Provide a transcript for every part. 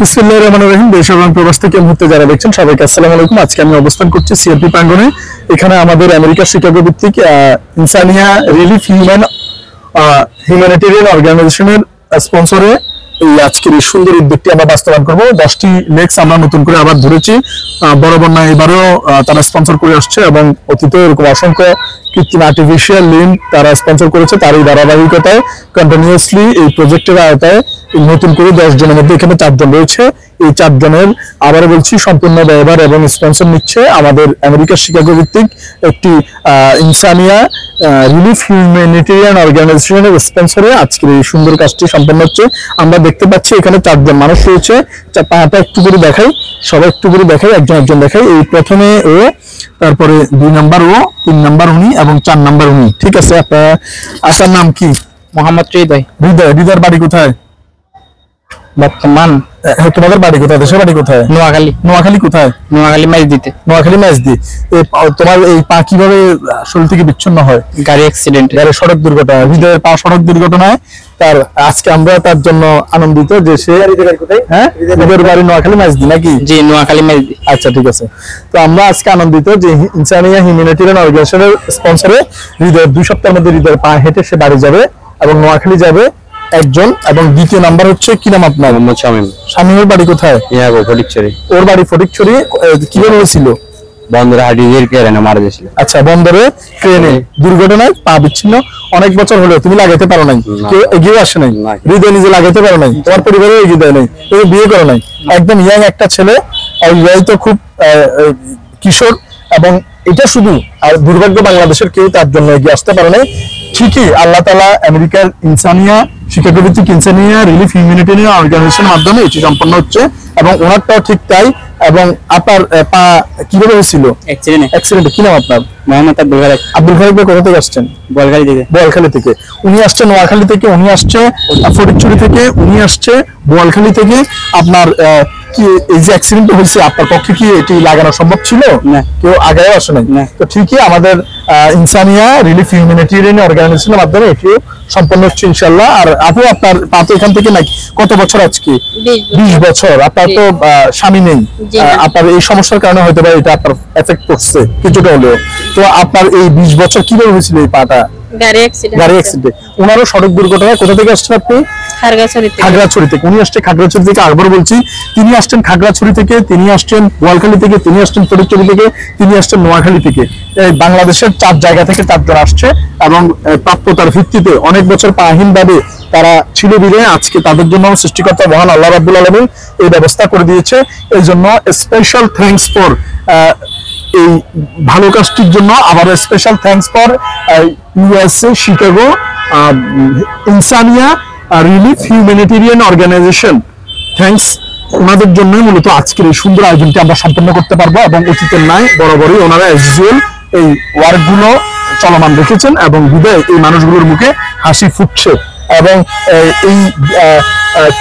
বিসমিল্লাহির রহমানির রহিম। দেশ এবং প্রবাস থেকে মুহূর্তে যারা দেখছেন সবাইকে আসসালামু আলাইকুম। আজকে আমি অবস্থান করছি সিআরপি প্রাঙ্গণে। এখানে আমাদের আমেরিকা শিকাগো ভিত্তিক ইনসানিয়া রিলিফ হিউম্যানিটেরিয়ান অর্গানাইজেশনের স্পন্সরে এই আজকের এই সুন্দর উদ্যোগটি আমরা বাস্তবায়ন করবো। 10টি লেক্স আমরা নতুন করে আবার ধরেছি। বরাবর না এবারেও তারা স্পন্সর করে আসছে এবং অতীতে এরকম অসংখ্য কৃত্রিম আর্টিফিশিয়াল লিম্ব তারা স্পন্সর করেছে। তার এই ধারাবাহিকতায় কন্টিনিউয়াসলি এই প্রজেক্টের আওতায় নতুন করে 10 জনের মধ্যে এখানে 4 জন রয়েছে। এই 4 জনের আবারও বলছি সম্পূর্ণ ব্যয়ভার এবং স্পন্সর নিচ্ছে আমাদের আমেরিকার শিকাগো ভিত্তিক একটি ইনসানিয়া রিলিফ হিউম্যানিটেরিয়ান অর্গানাইজেশনের স্পন্সরে আজকের এই সুন্দর কাজটি সম্পন্ন হচ্ছে। আমরা দেখতে পাচ্ছি এখানে 4 জন মানুষ রয়েছে। পাটা একটু করে দেখাই, সবাই একটু করে দেখাই, একজন দেখাই। এই প্রথমে ও, তারপরে 2 নাম্বার ও, 3 নাম্বার উনি এবং 4 নাম্বার উনি। ঠিক আছে, আপনার আসার নাম কি? মোহাম্মদ হৃদয়। হৃদয়ের বাড়ি কোথায়? বর্তমান তোমাদের বাড়ি কোথায়? দেশের বাড়ি কোথায়? নোয়াখালী কোথায়? নোয়াখালী মাইজদি। তোমার এই পা কিভাবে শরীর থেকে বিচ্ছিন্ন হয়? গাড়ি অ্যাক্সিডেন্ট, সড়ক দুর্ঘটনা। হৃদয়ের পা সড়ক দুর্ঘটনায়। তার আজকে আমরা তার জন্য আনন্দিত যে সে হৃদয়ের বাড়ি নোয়াখালী মাইজদি নাকি? জি, নোয়াখালী মাইজদি। আচ্ছা, ঠিক আছে। তো আমরা আজকে আনন্দিত যে ইনসানিয়া হিউম্যানিটেরিয়ান অর্গানাইজেশনের স্পন্সরে হৃদয়ের 2 সপ্তাহের মধ্যে হৃদয়ের পা হেঁটে সে বাড়ি যাবে এবং নোয়াখালী যাবে একজন। এবং দ্বিতীয় নাম্বার হচ্ছে কি নাম আপনার? মোহাম্মদ শামীম। শামীমের বাড়ি কোথায়? ফটিকছড়ি। ওর বাড়ি ফটিকছড়ি। কিভাবে হয়েছিল? বন্দরে হাইড্রোজেন ক্রেনে মারা গেছিল। আচ্ছা, বন্দরে ট্রেনে দুর্ঘটনায় পা বিচ্ছিন্ন। অনেক বছর হলো তুমি লাগাইতে পারো নাই, কেউ এগিয়ে আসে নাই, হৃদয় নিজে লাগাইতে পারো নাই, তোমার পরিবারেও এগিয়ে দেয় নাই, তুমি বিয়ে করো নাই। একদম ইয়াং একটা ছেলে, অবিবাহিত, খুব কিশোর। এবং এটা শুধু আর দুর্ভাগ্য বাংলাদেশের কেউ তার জন্য এগিয়ে আসতে পারে নাই। ঠিকই আল্লাহ তাআলা আমেরিকার ইনসানিয়া শিকাগো ভিত্তিক ইনসানিয়া রিলিফ হিউম্যানিটেরিয়ান অর্গানাইজেশনের মাধ্যমে এটি সম্পন্ন হচ্ছে এবং ওনারটাও ঠিক তাই। এবং আপনার পা কিভাবে হয়েছিল? অ্যাক্সিডেন্টে। কি নাম আপনার? মোহাম্মদ আব্দুল খালিক ভাই। কোথা থেকে আসছেন? বোয়ালখালী থেকে। উনি আসছে নোয়াখালী থেকে, উনি আসছে ফটিকছড়ি থেকে, উনি আসছে বোয়ালখালী থেকে। আপনার কি এই যে অ্যাক্সিডেন্ট হয়েছে আপনার পক্ষে কি এটি লাগানো সম্ভব ছিল? না, কেউ আগে আসে নাই। তো ঠিকই আমাদের ইনসানিয়া রিলিফ হিউম্যানিটেরিয়ান অর্গানাইজেশনের মাধ্যমে এটিও সম্পন্ন হচ্ছে ইনশাআল্লাহ। আর আপু আপনার পা তো এখান থেকে নাকি কত বছর? আজকে 20 বছর। আপনার তো স্বামী নেই, আপনার এই সমস্যার কারণে হয়তো বা এটা আপনার এফেক্ট করছে কিছুটা হলেও। তো আপনার এই 20 বছর কিভাবে হয়েছিল এই পাটা? গাড়ি অ্যাক্সিডেন্ট। ওনারও সড়ক দুর্ঘটনায়। কোথা থেকে আসছেন আপনি? খাগড়াছড়ি থেকে। উনি আসছে খাগড়াছড়ি থেকে। আরবার বলছি, তিনি আসছেন খাগড়াছড়ি থেকে, তিনি আসছেন বোয়ালখালী থেকে, তিনি আসছেন ফটিকছড়ি থেকে, তিনি আসছেন নোয়াখালী থেকে। বাংলাদেশের 4 জায়গা থেকে 4 জন আসছে এবং প্রাপ্যতার ভিত্তিতে অনেক বছর পাহীন ভাবে তারা ছিল বিদায় আজকে তাদের জন্য সৃষ্টিকর্তা মহান আল্লাহ রাব্বুল আলামিন এই ব্যবস্থা করে দিয়েছে। এই জন্য স্পেশাল থ্যাঙ্কস ফর এই ভালো কাজটির জন্য। আবার special thanks for USA Chicago Insania relief humanitarian organisation. Thanks ওনাদের জন্যই মূলত আজকের এই সুন্দর আয়োজনটি আমরা সম্পন্ন করতে পারবো। এবং অতীতের নাই বরাবরই ওনারা অ্যাজ ইউজুয়াল এই ওয়ার্কগুলো চলমান রেখেছেন এবং বিদায় এই মানুষগুলোর মুখে হাসি ফুটছে। এবং এই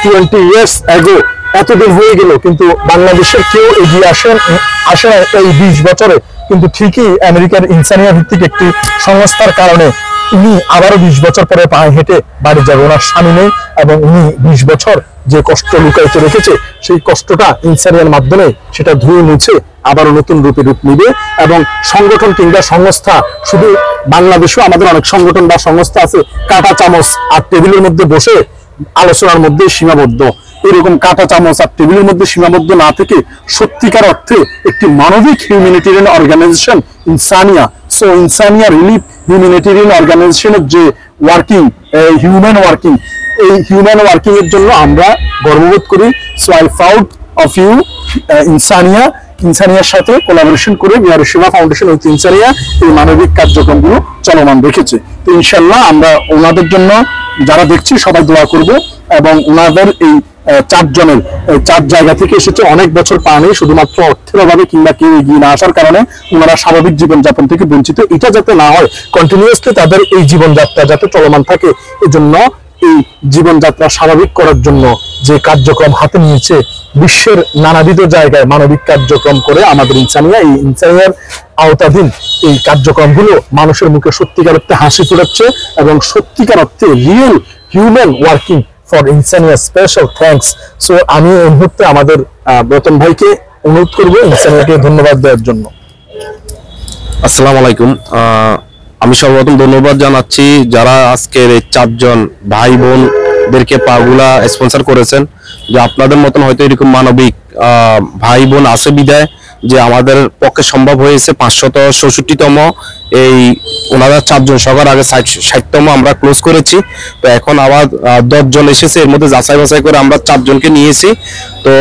20 ইয়ার্স অ্যাগো এতদিন হয়ে গেল কিন্তু বাংলাদেশের কেউ এগিয়ে আসে এই 20 বছরে। কিন্তু ঠিকই আমেরিকার ইনসানিয়া ভিত্তিক একটি সংস্থার কারণে উনি আবারও 20 বছর পরে পায়ে হেঁটে বাড়ি যাবে। ওনার স্বামী নেই এবং উনি 20 বছর যে কষ্ট লুকাইতে রেখেছে সেই কষ্টটা ইনসানিয়ার মাধ্যমে সেটা ধুয়ে মুছে আবারও নতুন রূপে রূপ নিবে। এবং সংগঠন কিংবা সংস্থা, শুধু বাংলাদেশেও আমাদের অনেক সংগঠন বা সংস্থা আছে কাঁটা চামচ আর টেবিলের মধ্যে বসে আলোচনার মধ্যে সীমাবদ্ধ। এরকম কাঁটা চামচ আর টেবিলের মধ্যে সীমাবদ্ধ না থেকে সত্যিকার অর্থে একটি মানবিক humanitarian organization Insania. So Insania relief humanitarian অর্গানাইজেশনের যে ওয়ার্কিং, হিউম্যান ওয়ার্কিং, এই হিউম্যান ওয়ার্কিং এর জন্য আমরা গর্ববোধ করি। So I proud of you ইনসানিয়ার সাথে কোলাবোরেশন করে মিয়ার সেবা ফাউন্ডেশন ও ইনসানিয়া এই মানবিক কার্যক্রমগুলো চলমান রেখেছে। তো ইনশাআল্লাহ আমরা ওনাদের জন্য যারা দেখছি সবাই দোয়া করব। এবং ওনাদের এই 4 জনের 4 জায়গা থেকে এসেছে, অনেক বছর পা নেই, শুধুমাত্র অর্থের অভাবে কিংবা কেউ এগিয়ে না আসার কারণে ওনারা স্বাভাবিক জীবনযাপন থেকে বঞ্চিত। এটা যাতে না হয়, কন্টিনিউয়াসলি তাদের এই জীবনযাত্রা যাতে চলমান থাকে, এজন্য এই জীবনযাত্রা স্বাভাবিক করার জন্য যে কার্যক্রম হাতে নিয়েছে বিশ্বের নানাবিধ জায়গায় মানবিক কার্যক্রম করে আমাদের ইনসানিয়া, এই ইনসানিয়ার আওতাধীন এই কার্যক্রমগুলো মানুষের মুখে সত্যিকার অর্থে হাসি ফোটাচ্ছে এবং সত্যিকার অর্থে real human working for ইনসানিয়া, special thanks. So আমি এই মুহূর্তে আমাদের ব্রতন ভাইকে অনুরোধ করবো ইনসানিয়াকে ধন্যবাদ দেওয়ার জন্য। আসসালামু আলাইকুম। আমি সর্বপ্রথম ধন্যবাদ জানাচ্ছি যারা আজকের এই 4 জন ভাই বোনদেরকে পাগুলা স্পন্সর করেছেন। যে আপনাদের মতন হয়তো এরকম মানবিক ভাই বোন আছে বিদায় যে আমাদের পক্ষে সম্ভব হয়েছে 566তম এই ওনারা 4 জন সবার আগে 60তম আমরা ক্লোজ করেছি। তো এখন আবার 10 জন এসেছে, এর মধ্যে যাচাই বাছাই করে আমরা 4 জনকে নিয়েছি। তো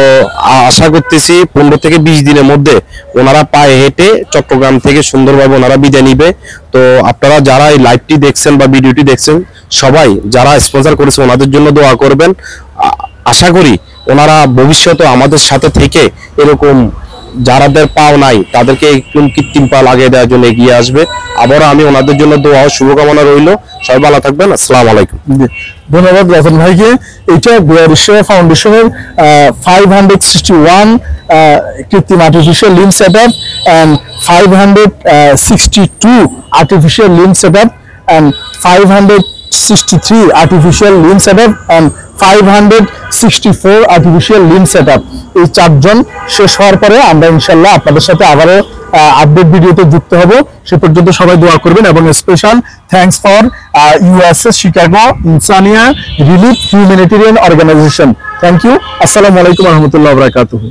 আশা করতেছি 15 থেকে 20 দিনের মধ্যে ওনারা পায়ে হেঁটে চট্টগ্রাম থেকে সুন্দরভাবে ওনারা বিদায় নিবে। তো আপনারা যারা এই লাইভটি দেখছেন বা ভিডিওটি দেখছেন সবাই যারা স্পন্সর করেছে ওনাদের জন্য দোয়া করবেন। আশা করি ওনারা ভবিষ্যতে আমাদের সাথে থেকে এরকম যারাদের পাও নাই তাদেরকে একটু কৃত্রিম পা লাগিয়ে দেওয়ার জন্য এগিয়ে আসবে। আবারও আমি ওনাদের জন্য দোয়া ও শুভকামনা রইল। সবাই ভালো থাকবেন। আসসালামু আলাইকুম। ধন্যবাদ রতন ভাইকে। এটা গোয়ারিশিয়া ফাউন্ডেশনের 561 কৃত্রিম artificial limb setup and 562 artificial limb setup and 563 artificial limb setup and 564 artificial limb setup। এই 4 জন শেষ হওয়ার পরে আমরা ইনশাআল্লাহ আপনাদের সাথে আবারও আপডেট ভিডিওতে যুক্ত হব। সে পর্যন্ত সবাই দোয়া করবেন এবং special thanks for USS Chicago Insania relief humanitarian organisation. Thank you. আসসালামু আলাইকুম ওয়া রাহমাতুল্লাহি ওয়া বারাকাতুহু।